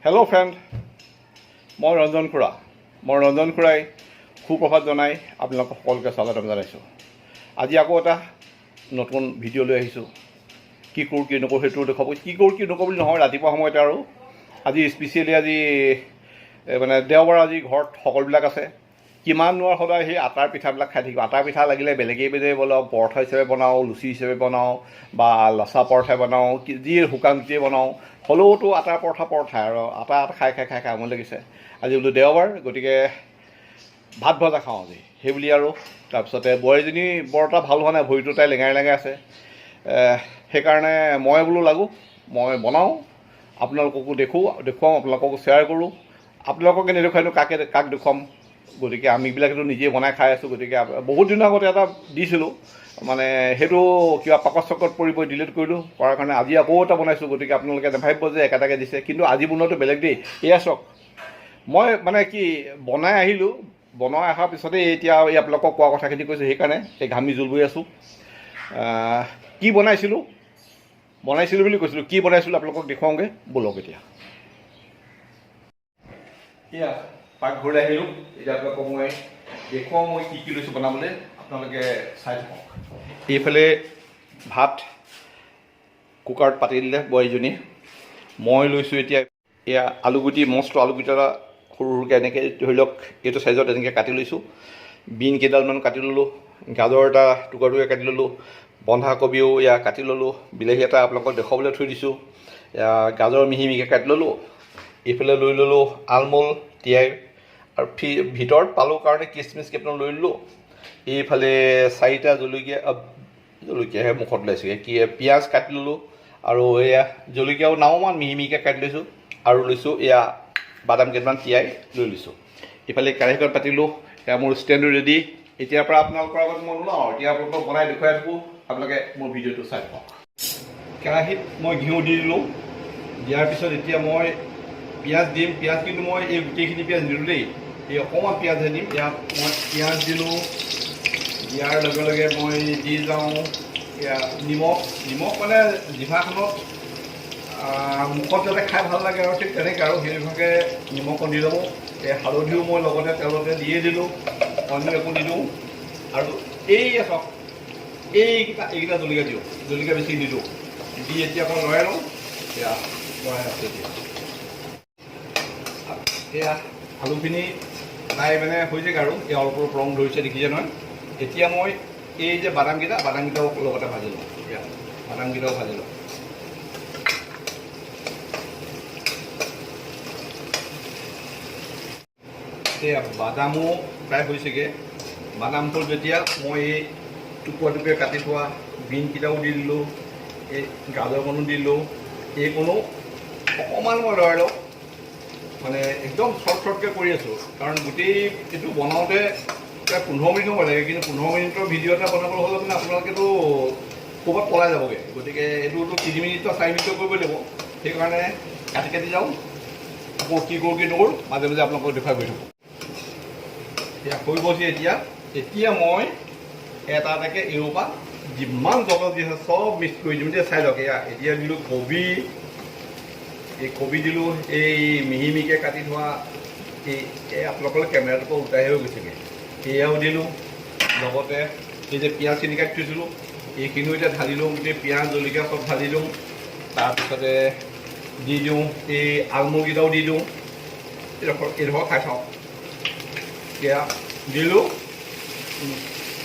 Hello' friend, মই ৰঞ্জন খুৰাই সুপ্ৰভাত জনাই আপোনালোকক সকলোকে স্বাগতম জনাইছোঁ। আজি আকৌ এটা নতুন ভিডিঅ' লৈ আহিছোঁ। কি কৰোঁ কি নকৰোঁ সেইটো দেখুৱাব। কি কৰোঁ কি নকৰোঁ বুলি নহয়, ৰাতিপুৱা সময়তে আৰু আজি স্পেচিয়েলি আজি মানে দেওবাৰ, আজি ঘৰত সকলোবিলাক আছে। কিমান নোৱাৰ সদায় সেই আটাৰ পিঠাবিলাক খাই থাকিব। আটাৰ পিঠা লাগিলে বেলেগেই বনাওঁ, পৰঠা হিচাপে বনাওঁ, লুচি হিচাপে বনাওঁ বা লচা পৰঠা বনাওঁ, যি শুকান ৰুটিয়ে বনাওঁ, হ'লেওতো আটাৰ পৰঠা আৰু আটা খাই আমনি লাগিছে। আজি বোলো দেওবাৰ, গতিকে ভাত ভজা খাওঁ আজি সেইবুলি আৰু। তাৰপিছতে বোৱাৰীজনী বৰ এটা ভাল হোৱা নাই, ভৰিটো তাই লেঙাই আছে। সেইকাৰণে মই বোলো লাগোঁ, মই বনাওঁ, আপোনালোককো দেখুৱাওঁ, আপোনালোককো শ্বেয়াৰ কৰোঁ। আপোনালোকক নেদেখুৱাইনো কাক দেখুৱাম। গতিকে আমিবিলাকেতো নিজে বনাই খাই আছোঁ। গতিকে বহুত দিনৰ আগতে এটা দিছিলোঁ, মানে সেইটো কিবা পাকত চকত পৰি ডিলিট কৰিলোঁ। কৰাৰ কাৰণে আজি আকৌ এটা বনাইছোঁ। গতিকে আপোনালোকে নাভাবিব যে একেটাকে দিছে, কিন্তু আজি বনোৱাটো বেলেগ দেই। এয়া চাওক, মই মানে কি বনাই আহিলোঁ, বনাই অহাৰ পিছতেই এতিয়া এই আপোনালোকক কোৱা কথাখিনি কৈছোঁ। সেইকাৰণে এই ঘামি জোল বৈ আছোঁ। কি বনাইছিলোঁ বুলি কৈছিলোঁ, কি বনাইছিলোঁ আপোনালোকক দেখুৱাওঁগৈ ব'লক। এতিয়া এয়া পাকঘৰলৈ আহিলোঁ। এতিয়া আপোনালোকক মই দেখুৱাওঁ মই কি লৈছোঁ বনাবলৈ, আপোনালোকে চাই থাকক। এইফালে ভাত কুকাৰত পাতি দিলে বোৱাৰীজনীয়ে। মই লৈছোঁ এতিয়া এয়া আলুগুটি, মস্ত আলুগুটি এটা সৰু সৰুকৈ এনেকৈ ধৰি লওক এইটো চাইজত এনেকৈ কাটি লৈছোঁ। বিন কেইডালমান কাটি ল'লোঁ, গাজৰ এটা টুকুৰা কাটি ল'লোঁ, বন্ধাকবিও এয়া কাটি ল'লোঁ, বিলাহী এটা আপোনালোকক দেখুৱাবলৈ থৈ দিছোঁ। এয়া গাজৰ মিহি মিহিকৈ কাটি ল'লোঁ। এইফালে লৈ ল'লোঁ আলমল তিয়াই, আৰু ভিতৰত পালোঁ কাৰণে কিচমিচ কেইটামান লৈ ল'লোঁ। এইফালে 4টা জলকীয়াহে মুখত ওলাইছেগৈ, কি পিঁয়াজ কাটি ল'লোঁ, আৰু এয়া জলকীয়াও নাওমান মিহি মিহিকৈ কাটি লৈছোঁ। আৰু লৈছোঁ এয়া বাদাম কেইটামান তিয়াই লৈ লৈছোঁ। ইফালে কেৰাহীখন পাতিলোঁ, এয়া মোৰ ষ্টেণ্ডটো ৰেডি। এতিয়াৰ পৰা আপোনালোকৰ আগত মই নোলাওঁ আৰু, এতিয়া আপোনালোকক বনাই দেখুৱাই থাকোঁ। আপোনালোকে মোৰ ভিডিঅ'টো চাই থাকক। কেৰাহীত মই ঘিউ দি দিলোঁ। দিয়াৰ পিছত এতিয়া মই পিঁয়াজ দিম। পিঁয়াজ কিন্তু মই এই গোটেইখিনি পিঁয়াজ নিদিলোঁ দেই, এই অকণমান পিঁয়াজহে দিম। ইয়াত মই পিঁয়াজ দিলোঁ। দিয়াৰ লগে লগে মই দি যাওঁ এয়া নিমখ মানে জিভাখনত মুখত যাতে খাই ভাল লাগে আৰু ঠিক তেনেকৈ আৰু সেইভাগে নিমখ দি ল'ব। এই হালধিও মই লগতে তেলতে দিয়ে দিলোঁ, অন্য একো নিদিওঁ। আৰু এই চাওক, এইকেইটা জলকীয়া দিওঁ, জলকীয়া বেছি নিদিওঁ। দি এতিয়া অকণ লৰাই লওঁ। এয়া লৰাই আছে এতিয়া। এয়া আলুখিনি প্ৰায় মানে হৈ যায় আৰু এই অলপ অলপ ৰং ধৰিছে, দেখিছে নহয়। এতিয়া মই এই যে বাদামকেইটাও লগতে ভাজি লওঁ। এয়া বাদামকেইটাও ভাজি লওঁ। এতিয়া বাদামো প্ৰায় হৈছেগৈ। বাদাম হ'ল যেতিয়া মই এই টুকুৰা কাটি থোৱা বিনকেইটাও দি দিলোঁ, এই গাজৰকণো দি দিলোঁ। এইকণো অকণমান মই লৰাই লওঁ, মানে একদম চৰ্টকৈ কৰি আছোঁ, কাৰণ গোটেই এইটো বনাওঁতে প্ৰায় 15 মিনিট সময় লাগে। কিন্তু 15 মিনিটৰ ভিডিঅ' এটা বনাবলৈ হ'লে মানে আপোনালোকেতো ক'ৰবাত পলাই যাবগৈ। গতিকে এইটোতো 3 মিনিট বা 4 মিনিটত কৰিব লাগিব। সেইকাৰণে কাটি যাওঁ। আকৌ কি কৰোঁ কি নকৰোঁ মাজে মাজে আপোনালোকক দেখুৱাই গৈ থাকোঁ। এতিয়া হৈ গৈছে। এতিয়া মই এটা এটাকৈ এৰোঁ পৰা যিমান জগত দি আছে চব মিক্স কৰি দিম দেই। চাই লওক, এতিয়া দিলোঁ কবি, এই কবি দিলোঁ, এই মিহি মিহিকৈ কাটি থোৱা এই আপোনালোকৰ কেমেৰাটোৰ পৰা উল্টাই হৈ গৈছেগৈ, সেয়াও দিলোঁ। লগতে এই যে পিঁয়াজখিনি কাটি থৈছিলোঁ এইখিনিও এতিয়া ঢালি লওঁ। গোটেই পিঁয়াজ জলকীয়া চব ঢালি দিওঁ। তাৰপিছতে দি দিওঁ এই আলমুলকেইটাও দি দিওঁ। এইডোখৰ খাই চাওঁ। এয়া দিলোঁ,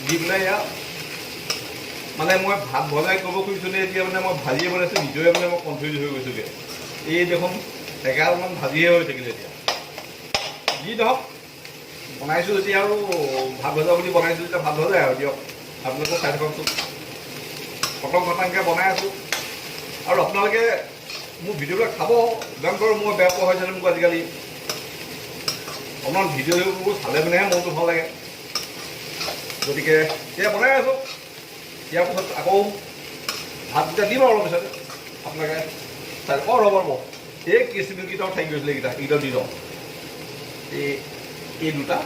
দি পেলাই এয়া মানে মই ভাত ভজাই কৰিব খুজিছিলোঁ, এতিয়া মানে মই ভাজিয়ে বনাইছোঁ। নিজৰে মানে মই কনফিউজ হৈ গৈছোঁগৈ। এই দেখোন এগালমান ভাজিয়ে হৈ থাকিলে। এতিয়া যি ধৰক বনাইছোঁ যেতিয়া আৰু ভাত ভজা বুলি বনাইছোঁ যেতিয়া ভাত ভজাই আৰু দিয়ক। আপোনালোকে চাই থাককচোন, ঘটাংকৈ বনাই আছোঁ। আৰু আপোনালোকে মোৰ ভিডিঅ'বিলাক চাব। যিমান পাৰোঁ মই বেয়া পোৱা হৈছে মোক আজিকালি অকণমান ভিডিঅ'বোৰ চালে মানেহে মনটো ভাল লাগে। গতিকে এতিয়া বনাই আছোঁ। ইয়াৰ পিছত আকৌ ভাতকেইটা দিম আৰু অলপ পিছতে আপোনালোকে চাই ৰ'ব। এই কিচমিচকেইটাও থাকি গৈছিলে, এইকেইটাও দি লওঁ। এই দুটা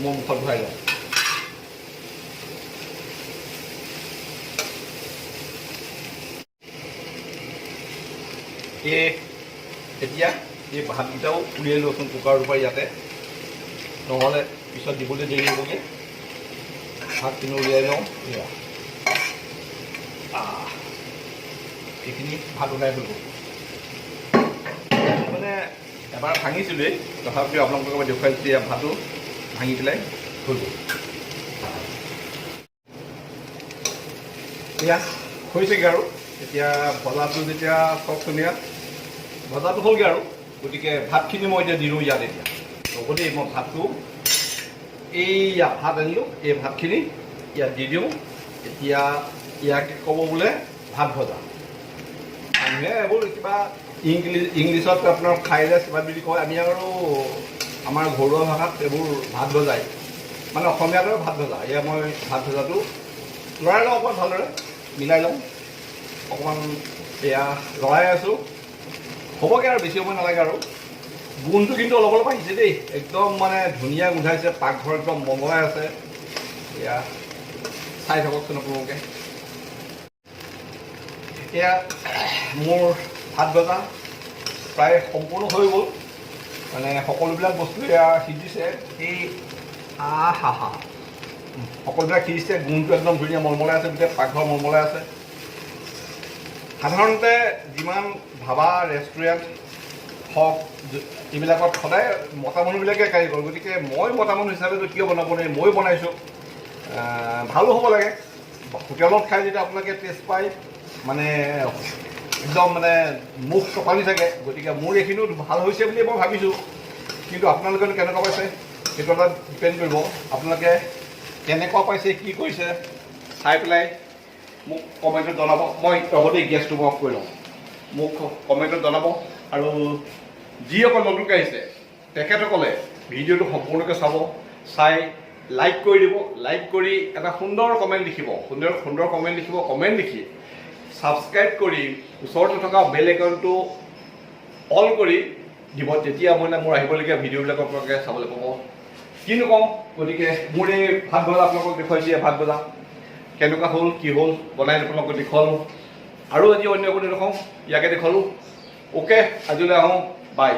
মই মুখত ভৰাই লওঁ। এতিয়া এই ভাতকেইটাও উলিয়াই লওঁচোন কুকাৰৰ পৰা ইয়াতে, নহ'লে পিছত দিবলৈ দেৰি হ'বগৈ। ভাতখিনি উলিয়াই লওঁ। এয়া এইখিনি ভাত ওলাই হৈ গ'ল। মানে এবাৰ ভাঙিছিলোঁৱেই, তথাপিও আপোনালোকক মই দেখুৱাইছোঁ যে ভাতো ভাঙি পেলাই হৈ গ'ল। এতিয়া হৈছেগৈ আৰু এতিয়া ভজাটো যেতিয়া চব ধুনীয়া ভজাটো হ'লগৈ আৰু, গতিকে ভাতখিনি মই এতিয়া দিলোঁ ইয়াত। এতিয়া লগতে মই ভাতটো এইয়া ভাত আনিলোঁ, এই ভাতখিনি ইয়াত দি দিওঁ। এতিয়া ইয়াকে ক'ব বোলে ভাত ভজা। মানুহে এইবোৰ কিবা ইংলিছত আপোনাৰ ফ্ৰাইড ৰাইচ কিবা বুলি কয়, আমি আৰু আমাৰ ঘৰুৱা ভাষাত এইবোৰ ভাত ভজাই, মানে অসমীয়াটো ভাত ভজা। এয়া মই ভাত ভজাটো লৰাই লওঁ অকণমান ভালদৰে, মিলাই লওঁ অকণমান। এয়া লৰাই আছোঁ, হ'বগৈ আৰু বেছি সময় নালাগে আৰু। গোন্ধটো কিন্তু অলপ অলপ আহিছে দেই, একদম মানে ধুনীয়া গোন্ধাইছে, পাকঘৰ একদম মমলাই আছে। এয়া চাই থাককচোন আপোনালোকে। এতিয়া মোৰ ভাত ভজা প্ৰায় সম্পূৰ্ণ হৈ গ'ল, মানে সকলোবিলাক বস্তু এয়া সিজিছে। এই হা সকলোবিলাক সিজিছে, গোন্ধটো একদম ধুনীয়া মলমলাই আছে, গোটেই পাকঘৰ মলমলাই আছে। সাধাৰণতে যিমান ধাবা ৰেষ্টুৰেণ্ট হওক এইবিলাকত সদায় মতা মানুহবিলাকে কাৰিকৰ, গতিকে মই মতা মানুহ হিচাপেতো কিয় বনাব নোৱাৰি, ময়ো বনাইছোঁ। ভালো হ'ব লাগে। হোটেলত খাই যেতিয়া আপোনালোকে টেষ্ট পায়, মানে একদম মানে মুখ চপালি থাকে। গতিকে মোৰ এইখিনিও ভাল হৈছে বুলি মই ভাবিছোঁ, কিন্তু আপোনালোকেনো কেনেকুৱা পাইছে সেইটো এটা ডিপেণ্ড কৰিব। আপোনালোকে কেনেকুৱা পাইছে, কি কৰিছে চাই পেলাই মোক কমেণ্টত জনাব। মই লগতেই গেছটো মই অফ কৰি লওঁ, মোক কমেণ্টত জনাব। আৰু যিসকল নতুনকৈ আহিছে তেখেতসকলে ভিডিঅ'টো সম্পূৰ্ণকৈ চাব, চাই লাইক কৰি দিব। লাইক কৰি এটা সুন্দৰ কমেণ্ট লিখিব, সুন্দৰ কমেণ্ট লিখিব। কমেণ্ট লিখি ছাবস্ক্ৰাইব কৰি ওচৰতে থকা বেল আইকনটো অল কৰি দিব, তেতিয়া মানে মোৰ আহিবলগীয়া ভিডিঅ'বিলাক আপোনালোকে চাবলৈ পাব। কিনো কওঁ, গতিকে মোৰ এই ভাত ভজা আপোনালোকক দেখুৱাইছোঁ। ভাত ভজা কেনেকুৱা হ'ল, কি হ'ল বনাই আপোনালোকক দেখুৱালোঁ। আৰু আজি অন্য একো নেদেখাওঁ, ইয়াকে দেখুৱালোঁ। অ'কে, আজিলৈ আহোঁ, বাই।